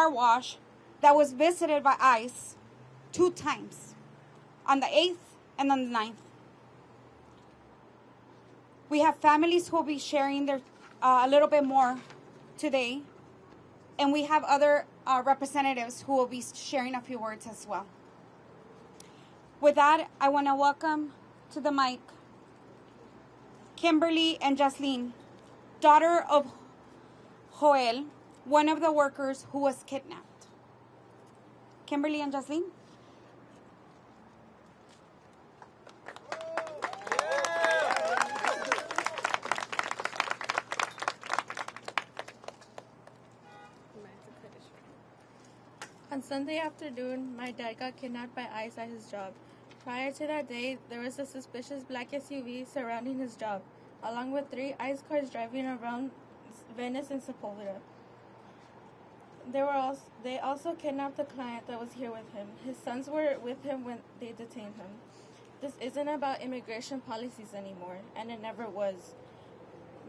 car wash that was visited by ICE 2 times, on the 8th and on the 9th. We have families who will be sharing their a little bit more today, and we have other representatives who will be sharing a few words as well. With that, I want to welcome to the mic Kimberly and Jocelyn, daughter of Joel, one of the workers who was kidnapped. Kimberly and Jocelyn. On Sunday afternoon, my dad got kidnapped by ICE at his job. Prior to that day, there was a suspicious black SUV surrounding his job, along with 3 ICE cars driving around Venice and Sepulveda. They also kidnapped the client that was here with him. His sons were with him when they detained him. This isn't about immigration policies anymore, and it never was.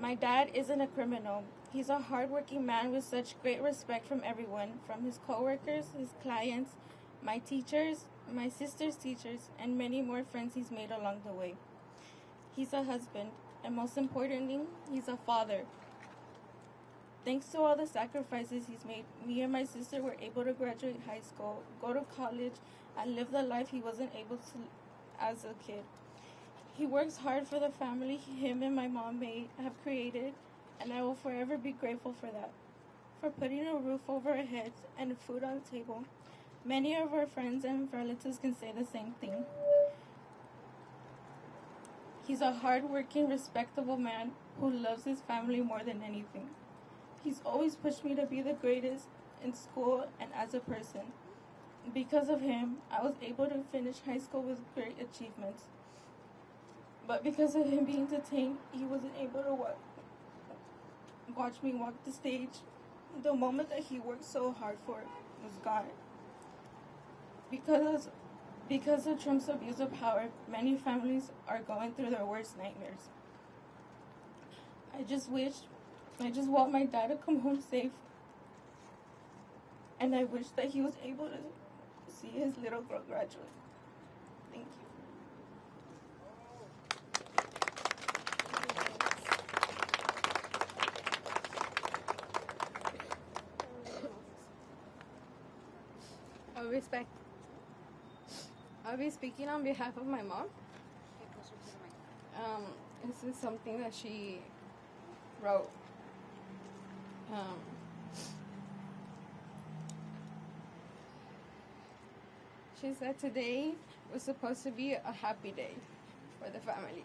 My dad isn't a criminal. He's a hardworking man with such great respect from everyone, from his coworkers, his clients, my teachers, my sister's teachers, and many more friends he's made along the way. He's a husband, and most importantly, he's a father. Thanks to all the sacrifices he's made, me and my sister were able to graduate high school, go to college, and live the life he wasn't able to as a kid. He works hard for the family him and my mom have created, and I will forever be grateful for that. For putting a roof over our heads and food on the table. Many of our friends and relatives can say the same thing. He's a hard-working, respectable man who loves his family more than anything. He's always pushed me to be the greatest in school and as a person. Because of him, I was able to finish high school with great achievements. But because of him being detained, he wasn't able to watch me walk the stage. The moment that he worked so hard for was gone. Because of Trump's abuse of power, many families are going through their worst nightmares. I just want my dad to come home safe. And I wish that he was able to see his little girl graduate. Thank you. Respect. I'll be speaking on behalf of my mom. This is something that she wrote. She said today was supposed to be a happy day for the family.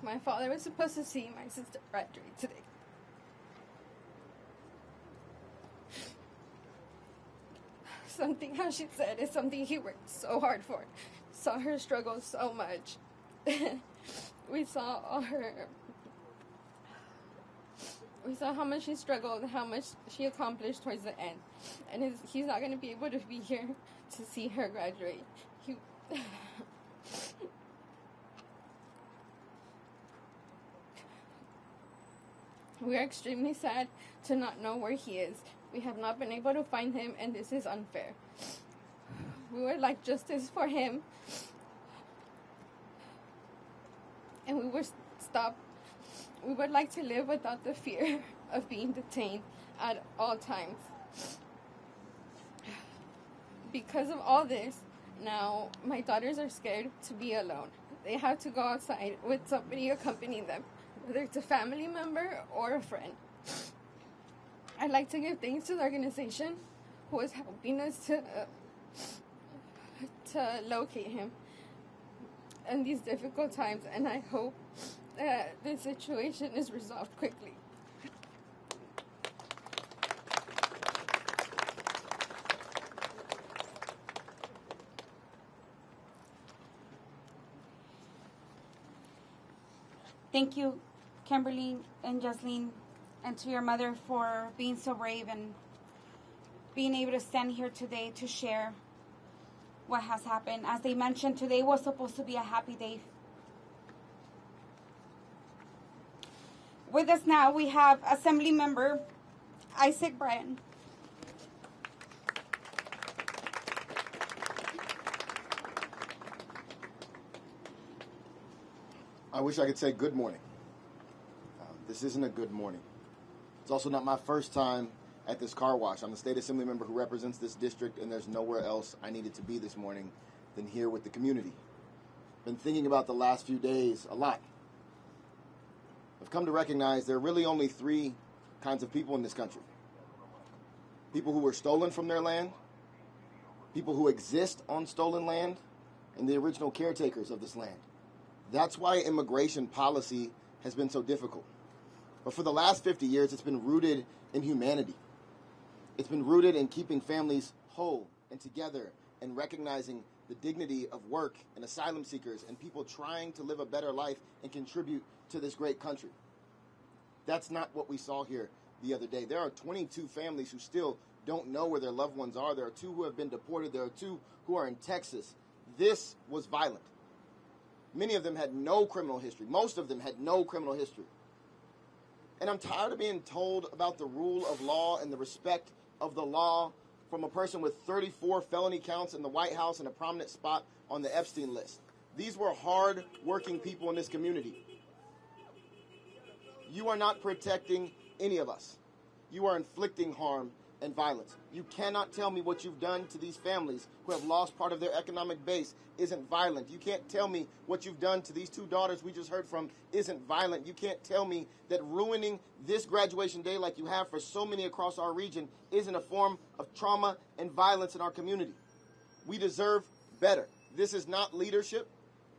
My father was supposed to see my sister graduate today. Something, how she said, is something he worked so hard for. Saw her struggle so much. We saw how much she struggled, how much she accomplished towards the end. And he's not going to be able to be here to see her graduate. We are extremely sad to not know where he is. We have not been able to find him, and this is unfair. We would like justice for him, and we would like to live without the fear of being detained at all times. Because of all this, now my daughters are scared to be alone. They have to go outside with somebody accompanying them, whether it's a family member or a friend. I'd like to give thanks to the organization who is helping us to locate him in these difficult times, and I hope that this situation is resolved quickly. Thank you, Kimberly and Jocelyn, and to your mother for being so brave and being able to stand here today to share what has happened. As they mentioned, today was supposed to be a happy day. With us now, we have Assembly Member Isaac Bryan. I wish I could say good morning. This isn't a good morning. It's also not my first time at this car wash. I'm the state assembly member who represents this district, and there's nowhere else I needed to be this morning than here with the community. Been thinking about the last few days a lot. I've come to recognize there are really only three kinds of people in this country. People who were stolen from their land, people who exist on stolen land, and the original caretakers of this land. That's why immigration policy has been so difficult. But for the last 50 years, it's been rooted in humanity. It's been rooted in keeping families whole and together and recognizing the dignity of work and asylum seekers and people trying to live a better life and contribute to this great country. That's not what we saw here the other day. There are 22 families who still don't know where their loved ones are. There are 2 who have been deported. There are 2 who are in Texas. This was violent. Many of them had no criminal history. Most of them had no criminal history. And I'm tired of being told about the rule of law and the respect of the law from a person with 34 felony counts in the White House and a prominent spot on the Epstein list. These were hard-working people in this community. You are not protecting any of us. You are inflicting harm and violence. You cannot tell me what you've done to these families who have lost part of their economic base isn't violent. You can't tell me what you've done to these 2 daughters we just heard from isn't violent. You can't tell me that ruining this graduation day like you have for so many across our region isn't a form of trauma and violence in our community. We deserve better. This is not leadership.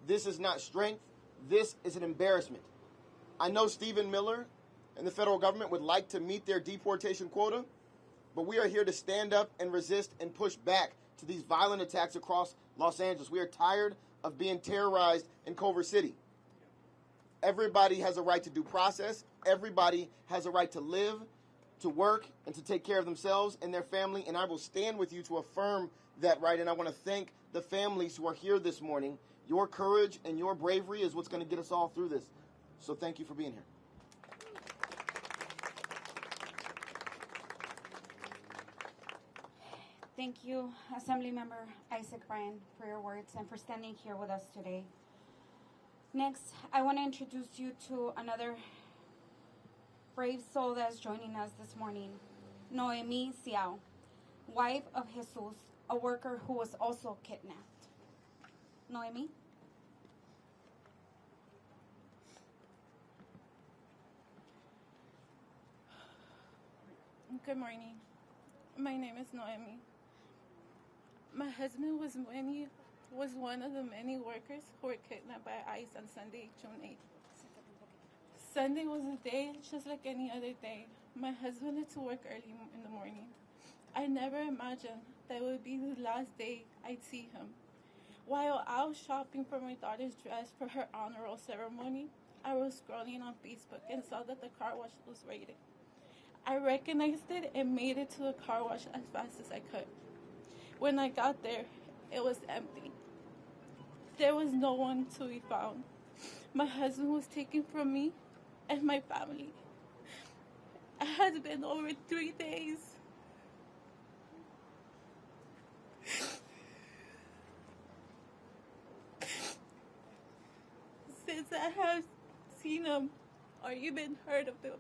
This is not strength. This is an embarrassment. I know Stephen Miller and the federal government would like to meet their deportation quota, but we are here to stand up and resist and push back to these violent attacks across Los Angeles. We are tired of being terrorized in Culver City. Everybody has a right to due process. Everybody has a right to live, to work, and to take care of themselves and their family, and I will stand with you to affirm that right, and I want to thank the families who are here this morning. Your courage and your bravery is what's going to get us all through this. So thank you for being here. Thank you, Assemblymember Isaac Bryan, for your words and for standing here with us today. Next, I want to introduce you to another brave soul that's joining us this morning, Noemi Ciao, wife of Jesus, a worker who was also kidnapped. Noemi? Good morning. My name is Noemi. My husband was one of the many workers who were kidnapped by ICE on Sunday, June 8th. Sunday was a day just like any other day. My husband had to work early in the morning. I never imagined that it would be the last day I'd see him. While I was shopping for my daughter's dress for her honor roll ceremony, I was scrolling on Facebook and saw that the car wash was raided. I recognized it and made it to the car wash as fast as I could. When I got there, it was empty. There was no one to be found. My husband was taken from me and my family. It has been over 3 days. Since I have seen him or even heard of him.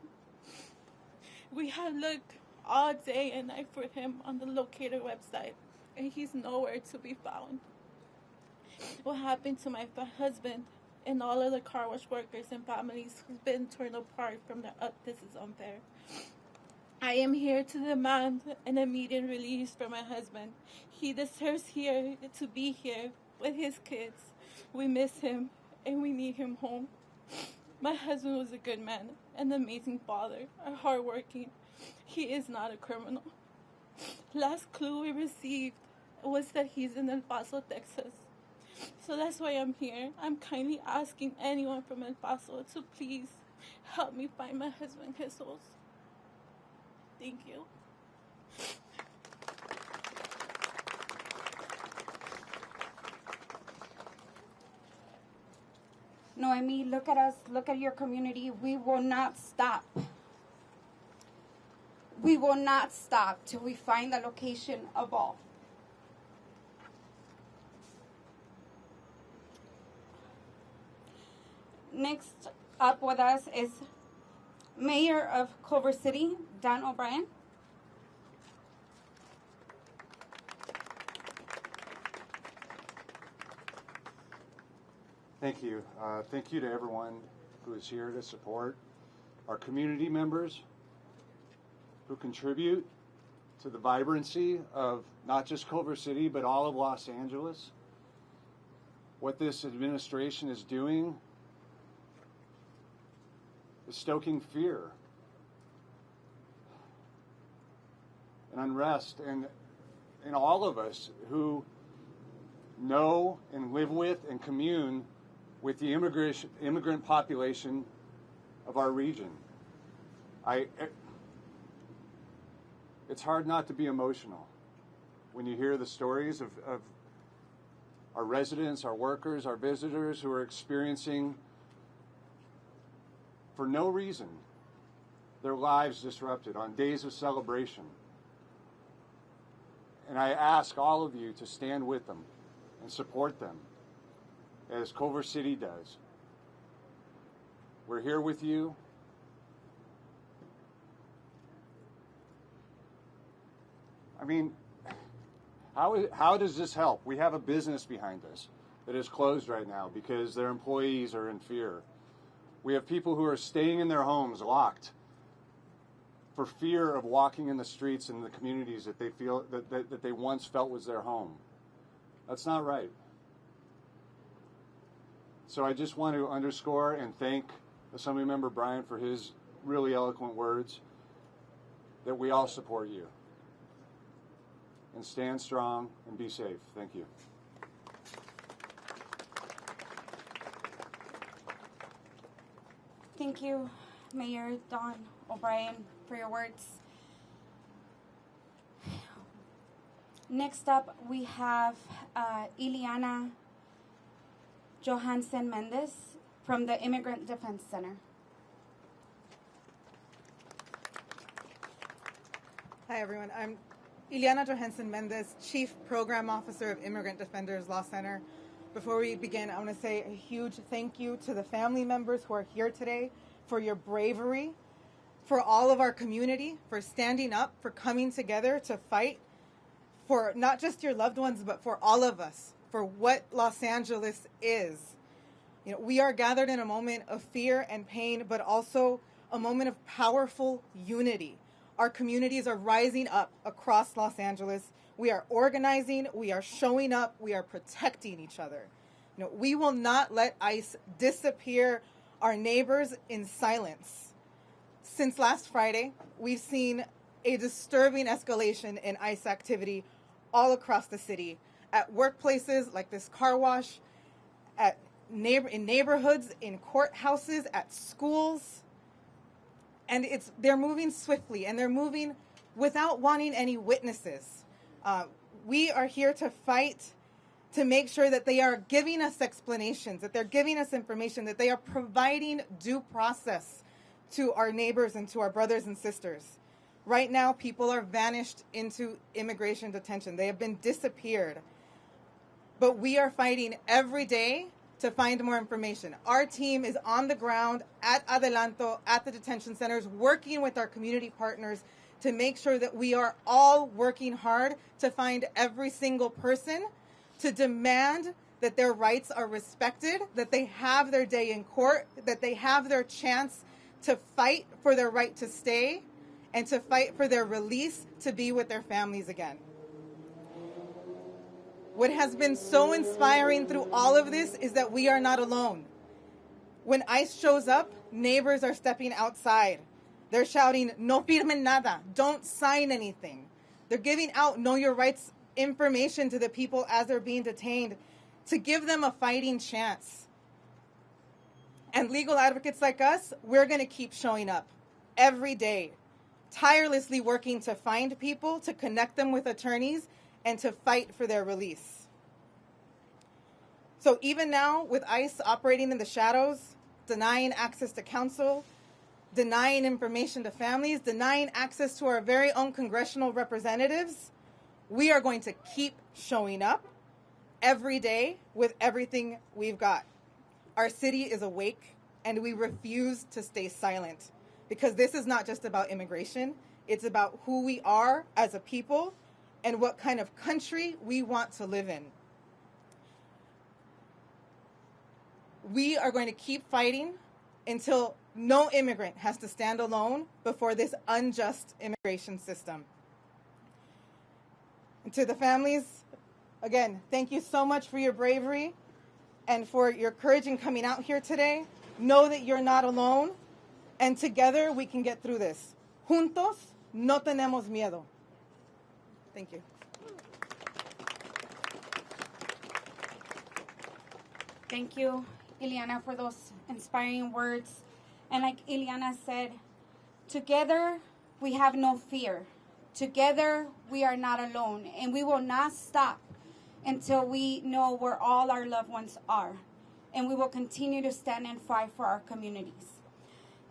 We have looked all day and night for him on the locator website, and he's nowhere to be found. What happened to my husband and all of the car wash workers and families who've been torn apart from this is unfair. I am here to demand an immediate release for my husband. He deserves to be here with his kids. We miss him, and we need him home. My husband was a good man, an amazing father, a hardworking. He is not a criminal. Last clue we received was that he's in El Paso, Texas. So that's why I'm here. I'm kindly asking anyone from El Paso to please help me find my husband, Jesus. Thank you. Noemi, look at us, look at your community. We will not stop. We will not stop till we find the location of all. Next up with us is Mayor of Culver City, Dan O'Brien. Thank you. Thank you to everyone who is here to support our community members who contribute to the vibrancy of not just Culver City, but all of Los Angeles. What this administration is doing is stoking fear and unrest in all of us who know and live with and commune with the immigrant population of our region. It's hard not to be emotional when you hear the stories of our residents, our workers, our visitors who are experiencing, for no reason, their lives disrupted on days of celebration. And I ask all of you to stand with them and support them, as Culver City does. We're here with you. I mean, how does this help? We have a business behind us that is closed right now because their employees are in fear. We have people who are staying in their homes locked for fear of walking in the streets in the communities that they feel that they once felt was their home. That's not right. So I just want to underscore and thank Assembly Member Bryan for his really eloquent words, that we all support you. And stand strong and be safe. Thank you. Thank you, Mayor Don O'Brien, for your words. Next up, we have Ileana Johansen Mendez from the Immigrant Defense Center. Hi, everyone. I'm Ileana Johansen Mendez, Chief Program Officer of Immigrant Defenders Law Center. Before we begin, I want to say a huge thank you to the family members who are here today for your bravery, for all of our community, for standing up, for coming together to fight for not just your loved ones, but for all of us, for what Los Angeles is. You know, we are gathered in a moment of fear and pain, but also a moment of powerful unity. Our communities are rising up across Los Angeles. We are organizing, we are showing up, we are protecting each other. You know, we will not let ICE disappear our neighbors in silence. Since last Friday, we've seen a disturbing escalation in ICE activity all across the city, at workplaces like this car wash, in neighborhoods, in courthouses, at schools. And they're moving swiftly, and they're moving without wanting any witnesses. We are here to fight to make sure that they are giving us explanations, that they're giving us information, that they are providing due process to our neighbors and to our brothers and sisters. Right now, people are vanished into immigration detention. They have been disappeared. But we are fighting every day to find more information. Our team is on the ground at Adelanto, at the detention centers, working with our community partners to make sure that we are all working hard to find every single person, to demand that their rights are respected, that they have their day in court, that they have their chance to fight for their right to stay and to fight for their release to be with their families again. What has been so inspiring through all of this is that we are not alone. When ICE shows up, neighbors are stepping outside. They're shouting, "No firmen nada," don't sign anything. They're giving out know your rights information to the people as they're being detained to give them a fighting chance. And legal advocates like us, we're going to keep showing up every day, tirelessly working to find people, to connect them with attorneys, and to fight for their release. So even now, with ICE operating in the shadows, denying access to counsel, denying information to families, denying access to our very own congressional representatives, we are going to keep showing up every day with everything we've got. Our city is awake, and we refuse to stay silent, because this is not just about immigration. It's about who we are as a people and what kind of country we want to live in. We are going to keep fighting until no immigrant has to stand alone before this unjust immigration system. And to the families, again, thank you so much for your bravery and for your courage in coming out here today. Know that you're not alone, and together we can get through this. Juntos, no tenemos miedo. Thank you. Thank you, Ileana, for those inspiring words. And like Ileana said, together we have no fear. Together we are not alone, and we will not stop until we know where all our loved ones are. And we will continue to stand and fight for our communities.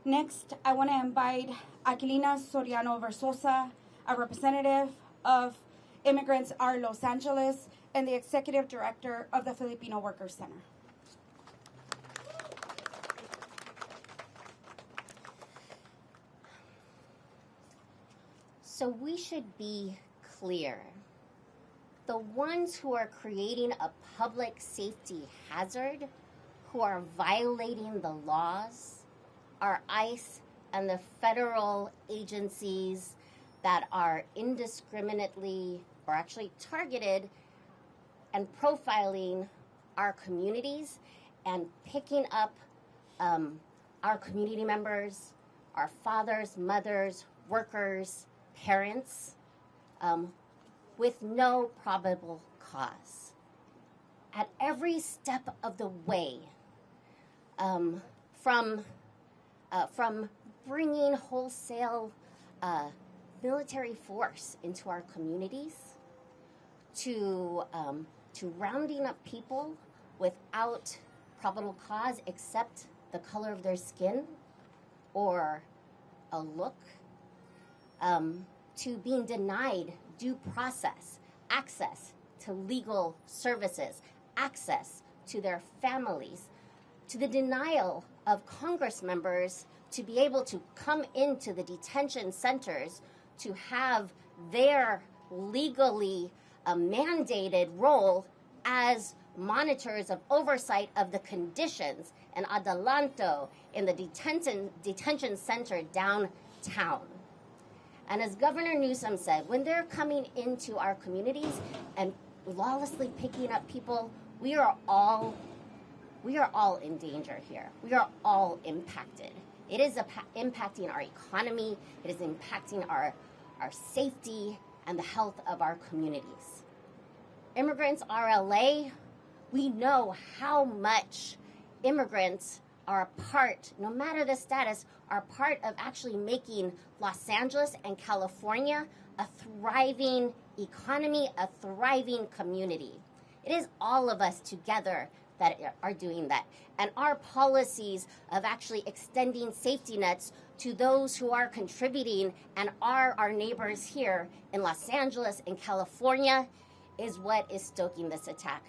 Next, I want to invite Aquilina Soriano Versosa, a representative of Immigrants Are Los Angeles and the executive director of the Filipino Workers Center. So we should be clear. The ones who are creating a public safety hazard, who are violating the laws, are ICE and the federal agencies that are indiscriminately or actually targeted and profiling our communities and picking up our community members, our fathers, mothers, workers, parents, with no probable cause. At every step of the way, from bringing wholesale military force into our communities, to rounding up people without probable cause except the color of their skin or a look, to being denied due process, access to legal services, access to their families, to the denial of Congress members to be able to come into the detention centers to have their legally mandated role as monitors of oversight of the conditions and adelanto in the detention center downtown. And as Governor Newsom said, when they're coming into our communities and lawlessly picking up people, we are all in danger here. We are all impacted. It is impacting our economy. It is impacting our safety and the health of our communities. Immigrants RLA, we know how much immigrants are a part, no matter the status, are part of actually making Los Angeles and California a thriving economy, a thriving community. It is all of us together that are doing that. And our policies of actually extending safety nets to those who are contributing and are our neighbors here in Los Angeles and California is what is stoking this attack.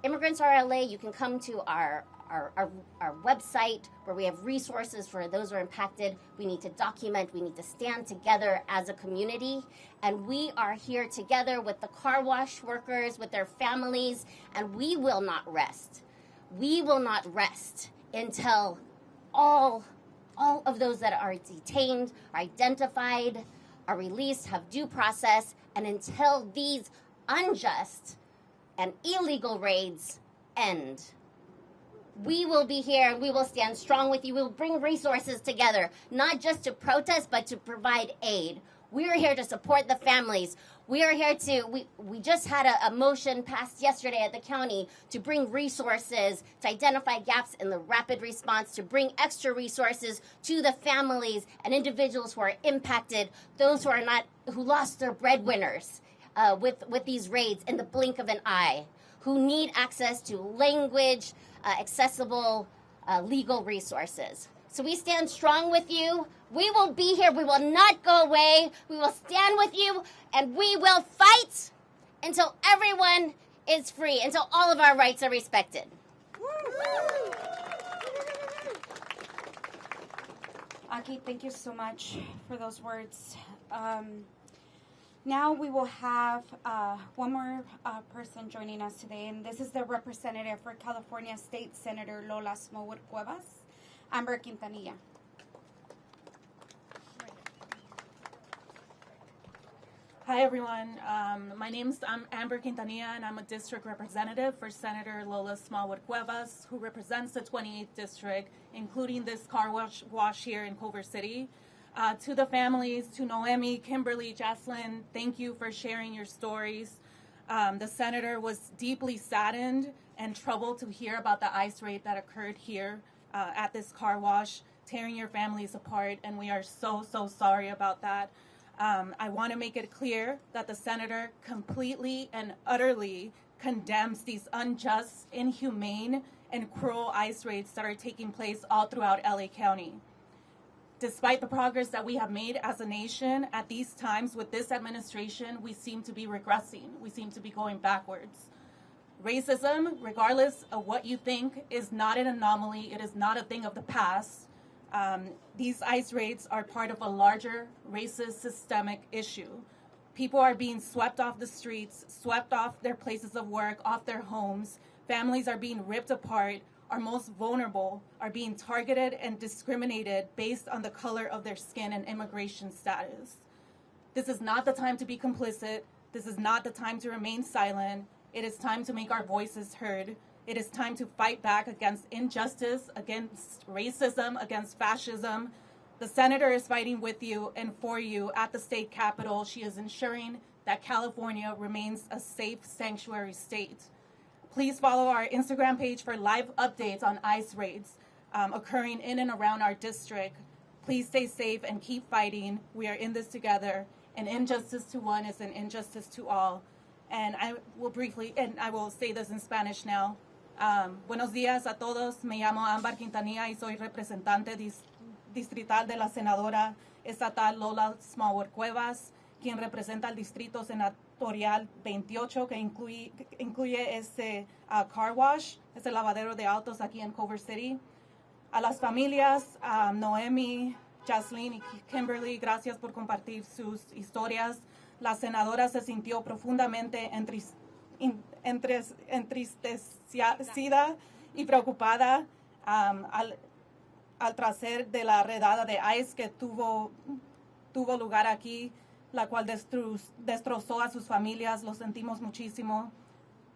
Immigrants RLA, you can come to our website where we have resources for those who are impacted. We need to document, we need to stand together as a community, and we are here together with the car wash workers, with their families, and we will not rest. We will not rest until all of those that are detained, are identified, are released, have due process, and until these unjust and illegal raids end. We will be here and we will stand strong with you. We will bring resources together, not just to protest, but to provide aid. We are here to support the families. We are here we just had a motion passed yesterday at the county to bring resources, to identify gaps in the rapid response, to bring extra resources to the families and individuals who are impacted, those who lost their breadwinners with these raids in the blink of an eye, who need access to language, accessible legal resources. So we stand strong with you. We will be here. We will not go away. We will stand with you, and we will fight until everyone is free, until all of our rights are respected. Aki, thank you so much for those words. Now we will have one more person joining us today, and this is the representative for California State Senator Lola Smallwood Cuevas, Amber Quintanilla. Hi, everyone. My name's Amber Quintanilla, and I'm a district representative for Senator Lola Smallwood Cuevas, who represents the 28th district, including this car wash here in Culver City. To the families, to Noemi, Kimberly, Jocelyn, thank you for sharing your stories. The senator was deeply saddened and troubled to hear about the ICE raid that occurred here at this car wash, tearing your families apart, and we are so, so sorry about that. I want to make it clear that the senator completely and utterly condemns these unjust, inhumane, and cruel ICE raids that are taking place all throughout LA County. Despite the progress that we have made as a nation, at these times with this administration, we seem to be regressing. We seem to be going backwards. Racism, regardless of what you think, is not an anomaly. It is not a thing of the past. These ICE raids are part of a larger racist systemic issue. People are being swept off the streets, swept off their places of work, off their homes. Families are being ripped apart. Our most vulnerable are being targeted and discriminated based on the color of their skin and immigration status. This is not the time to be complicit. This is not the time to remain silent. It is time to make our voices heard. It is time to fight back against injustice, against racism, against fascism. The senator is fighting with you and for you at the state capitol. She is ensuring that California remains a safe sanctuary state. Please follow our Instagram page for live updates on ICE raids occurring in and around our district. Please stay safe and keep fighting. We are in this together. An injustice to one is an injustice to all. And I will say this in Spanish now. Buenos días a todos. Me llamo Amber Quintanilla y soy representante distrital de la senadora estatal Lola Smallwood Cuevas, quien representa el distrito senatorial 28, que incluye este car wash, este lavadero de autos aquí en Culver City. A las familias, Noemi, Jocelyn y Kimberly, gracias por compartir sus historias. La senadora se sintió profundamente entristecida y preocupada al traser de la redada de ICE que tuvo lugar aquí, la cual destrozó a sus familias. Lo sentimos muchísimo.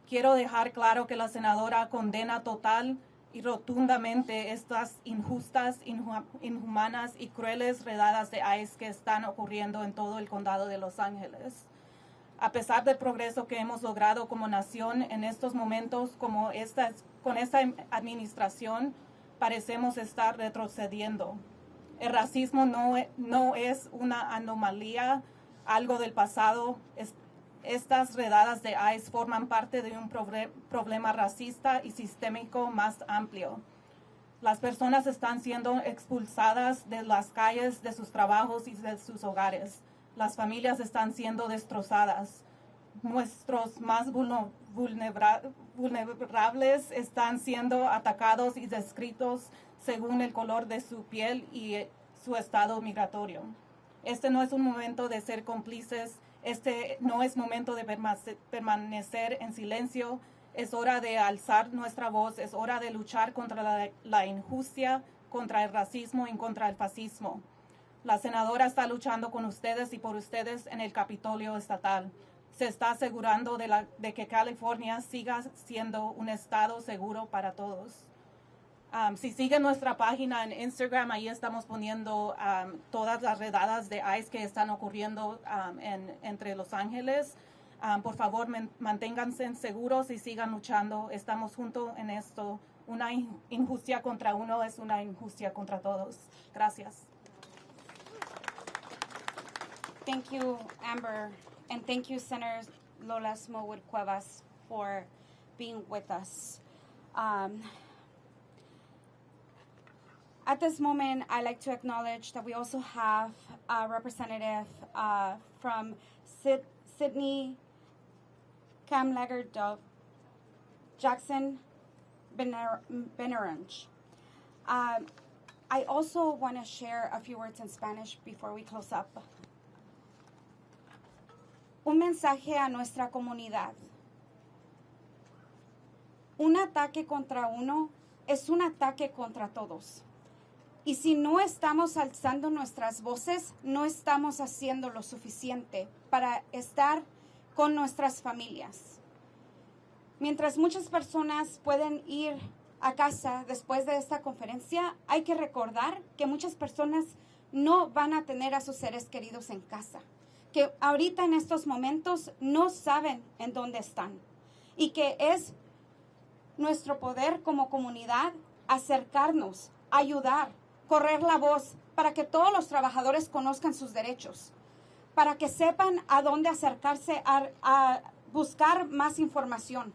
Quiero dejar claro que la senadora condena total y rotundamente estas injustas, inhumanas y crueles redadas de ICE que están ocurriendo en todo el condado de Los Ángeles. A pesar del progreso que hemos logrado como nación en estos momentos, con esta administración, parecemos estar retrocediendo. El racismo no es una anomalía, algo del pasado. Estas redadas de ICE forman parte de un problema racista y sistémico más amplio. Las personas están siendo expulsadas de las calles, de sus trabajos y de sus hogares. Las familias están siendo destrozadas. Nuestros más vulnerables están siendo atacados y descritos según el color de su piel y su estado migratorio. Este no es un momento de ser cómplices. Este no es momento de permanecer en silencio. Es hora de alzar nuestra voz. Es hora de luchar contra la injusticia, contra el racismo y contra el fascismo. La senadora está luchando con ustedes y por ustedes en el Capitolio Estatal. Se está asegurando de que California siga siendo un estado seguro para todos. Si siguen nuestra página en Instagram, ahí estamos poniendo todas las redadas de ICE que están ocurriendo entre Los Ángeles. Por favor, manténganse seguros y sigan luchando. Estamos juntos en esto. Una injusticia contra uno es una injusticia contra todos. Gracias. Thank you, Amber, and thank you, Senator Lola Smallwood Cuevas, for being with us. At this moment, I'd like to acknowledge that we also have a representative from Sydney, Camlager Dove, Jackson Benarange. I also want to share a few words in Spanish before we close up. Un mensaje a nuestra comunidad. Un ataque contra uno es un ataque contra todos. Y si no estamos alzando nuestras voces, no estamos haciendo lo suficiente para estar con nuestras familias. Mientras muchas personas pueden ir a casa después de esta conferencia, hay que recordar que muchas personas no van a tener a sus seres queridos en casa, que ahorita en estos momentos no saben en dónde están y que es nuestro poder como comunidad acercarnos, ayudar, correr la voz para que todos los trabajadores conozcan sus derechos, para que sepan a dónde acercarse a buscar más información,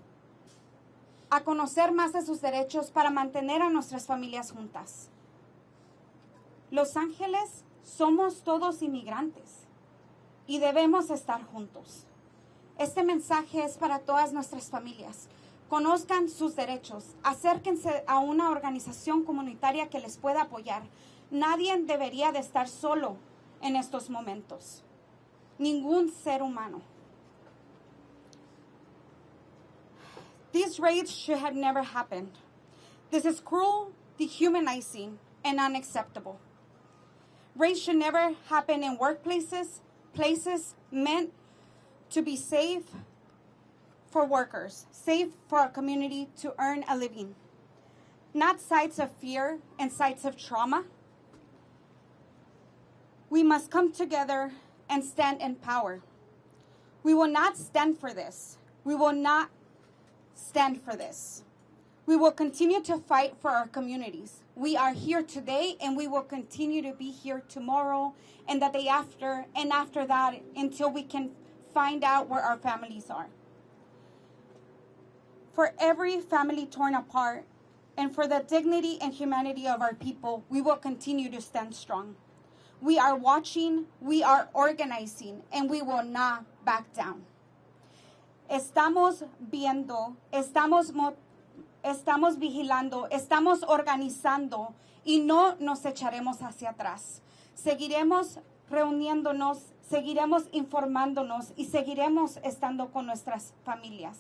a conocer más de sus derechos para mantener a nuestras familias juntas. Los Ángeles somos todos inmigrantes y debemos estar juntos. Este mensaje es para todas nuestras familias. Conozcan sus derechos, acérquense a una organización comunitaria que les pueda apoyar. Nadie debería de estar solo en estos momentos. Ningún ser humano. These raids should have never happened. This is cruel, dehumanizing, and unacceptable. Raids should never happen in workplaces, places meant to be safe for workers, safe for our community to earn a living. Not sites of fear and sites of trauma. We must come together and stand in power. We will not stand for this. We will not stand for this. We will continue to fight for our communities. We are here today and we will continue to be here tomorrow and the day after and after that until we can find out where our families are. For every family torn apart and for the dignity and humanity of our people, we will continue to stand strong. We are watching, we are organizing, and we will not back down. Estamos viendo, estamos vigilando, estamos organizando y no nos echaremos hacia atrás. Seguiremos reuniéndonos, seguiremos informándonos y seguiremos estando con nuestras familias.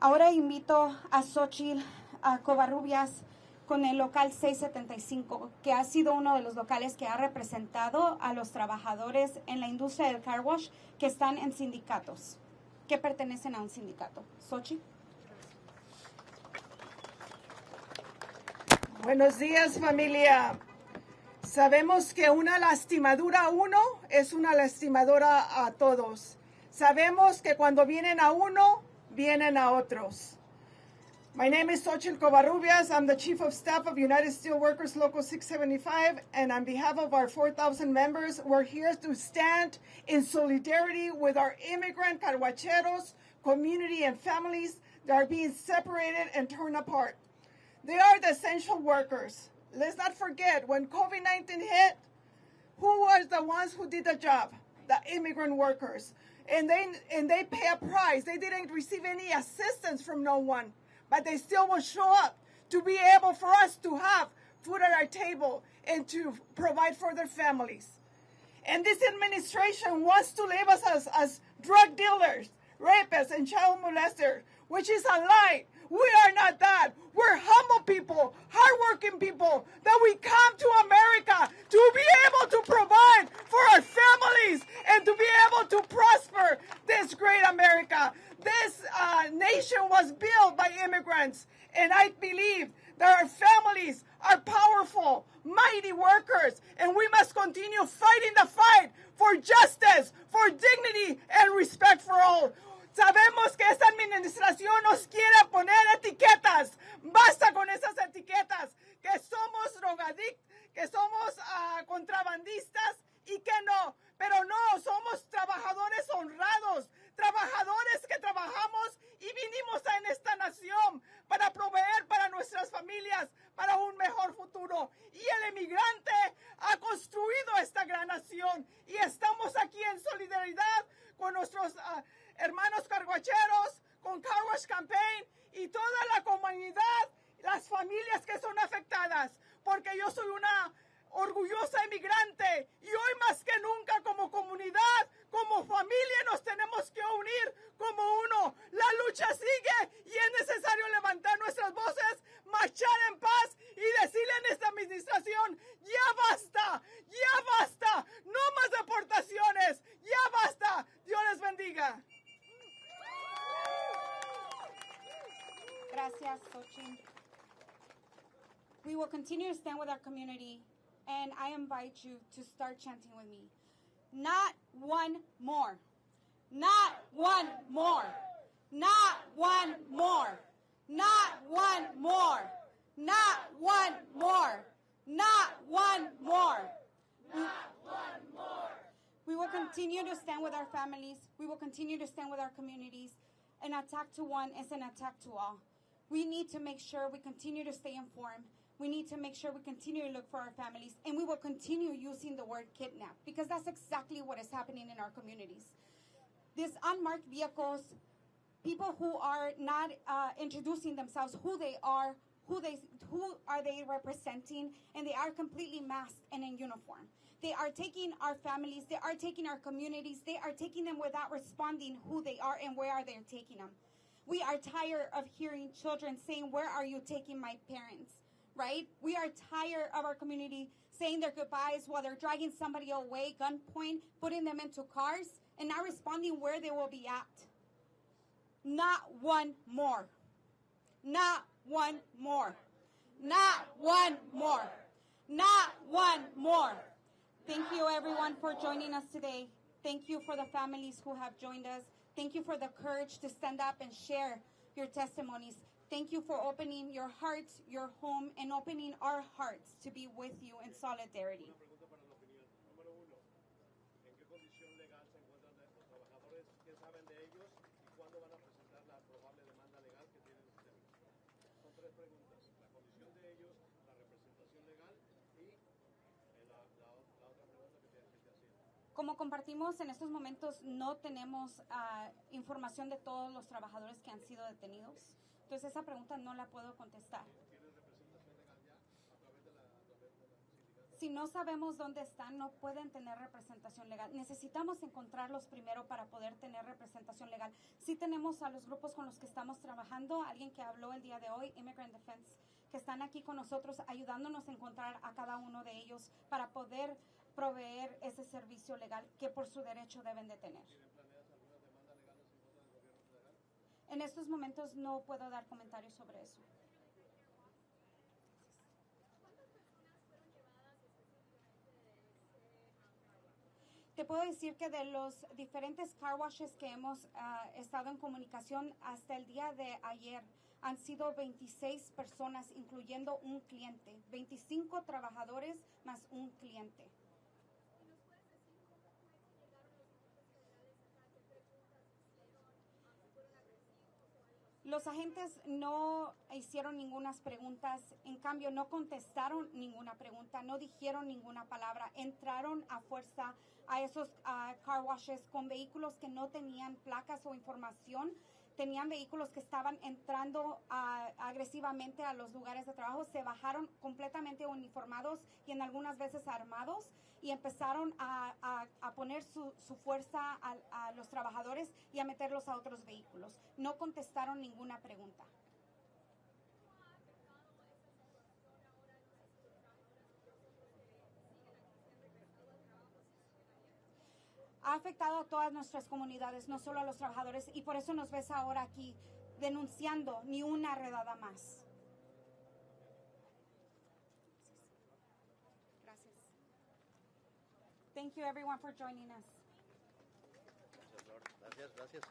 Ahora invito a Xochitl Covarrubias con el local 675, que ha sido uno de los locales que ha representado a los trabajadores en la industria del car wash que están en sindicatos, que pertenecen a un sindicato. Xochitl. Buenos días, familia. Sabemos que una lastimadura a uno es una lastimadora a todos. Sabemos que cuando vienen a uno, vienen a otros. My name is Xochitl Covarrubias. I'm the Chief of Staff of United Steelworkers Local 675, and on behalf of our 4,000 members, we're here to stand in solidarity with our immigrant carwacheros, community, and families that are being separated and torn apart. They are the essential workers. Let's not forget, when COVID-19 hit, who was the ones who did the job? The immigrant workers. And they pay a price. They didn't receive any assistance from no one, but they still will show up to be able for us to have food at our table and to provide for their families. And this administration wants to label us as drug dealers, rapists, and child molesters, which is a lie. We are not that. We're humble people, hardworking people, that we come to America to be able to provide for our families and to be able to prosper this great America. This nation was built by immigrants, and I believe that our families are powerful, mighty workers, and we must continue fighting the fight for justice, for dignity, and respect for all. Sabemos que esta administración nos quiere poner etiquetas. Basta con esas etiquetas, que somos drogadictos, que somos contrabandistas y que no. Pero no, somos trabajadores honrados, trabajadores que trabajamos y nuestros hermanos carguacheros, con Car Wash Campaign y toda la comunidad, las familias que son afectadas, porque yo soy una orgullosa inmigrante y hoy más que nunca como comunidad, como familia nos tenemos que unir como uno. La lucha sigue y es necesario levantar nuestras voces, marchar en paz y decirle a esta administración, ya basta, no más deportaciones, ya basta. Dios les bendiga. Gracias, Xochitl. We will continue to stand with our community, and I invite you to start chanting with me. Not one more. Not one more. Not one more. Not one more. Not one more. Not one more. Not one more. We will continue to stand with our families. We will continue to stand with our communities. An attack to one is an attack to all. We need to make sure we continue to stay informed. We need to make sure we continue to look for our families, and we will continue using the word kidnap, because that's exactly what is happening in our communities. These unmarked vehicles, people who are not introducing themselves, who they are, who are they representing, and they are completely masked and in uniform. They are taking our families, they are taking our communities, they are taking them without responding who they are and where are they taking them. We are tired of hearing children saying, "Where are you taking my parents?" Right? We are tired of our community saying their goodbyes while they're dragging somebody away, gunpoint, putting them into cars, and not responding where they will be at. Not one more. Not one more. Not one more. Not one more. Thank you, everyone, for joining us today. Thank you for the families who have joined us. Thank you for the courage to stand up and share your testimonies. Thank you for opening your heart, your home, and opening our hearts to be with you in solidarity. Una pregunta para la opinión. Número uno, ¿en qué condición legal se encuentran los trabajadores? ¿Qué saben de ellos? ¿Y cuándo van a presentar la probable demanda legal que tienen este servicio? Son tres preguntas. La condición de ellos, la representación legal y la otra pregunta que te hacía. Como compartimos en estos momentos, no tenemos información de todos los trabajadores que han sido detenidos. Entonces esa pregunta no la puedo contestar. ¿Tienes representación legal ya a través de la sindicato? Si no sabemos dónde están, no pueden tener representación legal. Necesitamos encontrarlos primero para poder tener representación legal. Sí tenemos a los grupos con los que estamos trabajando, alguien que habló el día de hoy, Immigrant Defense, que están aquí con nosotros ayudándonos a encontrar a cada uno de ellos para poder proveer ese servicio legal que por su derecho deben de tener. En estos momentos no puedo dar comentarios sobre eso. Te puedo decir que de los diferentes car washes que hemos estado en comunicación hasta el día de ayer, han sido 26 personas, incluyendo un cliente, 25 trabajadores más un cliente. Los agentes no hicieron ninguna preguntas, en cambio no contestaron ninguna pregunta, no dijeron ninguna palabra, entraron a fuerza a esos car washes con vehículos que no tenían placas o información, tenían vehículos que estaban entrando agresivamente a los lugares de trabajo, se bajaron completamente uniformados y en algunas veces armados y empezaron a poner su fuerza a los trabajadores y a meterlos a otros vehículos. No contestaron ninguna pregunta. Ha afectado a todas nuestras comunidades, no solo a los trabajadores, y por eso nos ves ahora aquí denunciando ni una redada más. Gracias. Thank you everyone for joining us. Gracias, Lourdes. Gracias.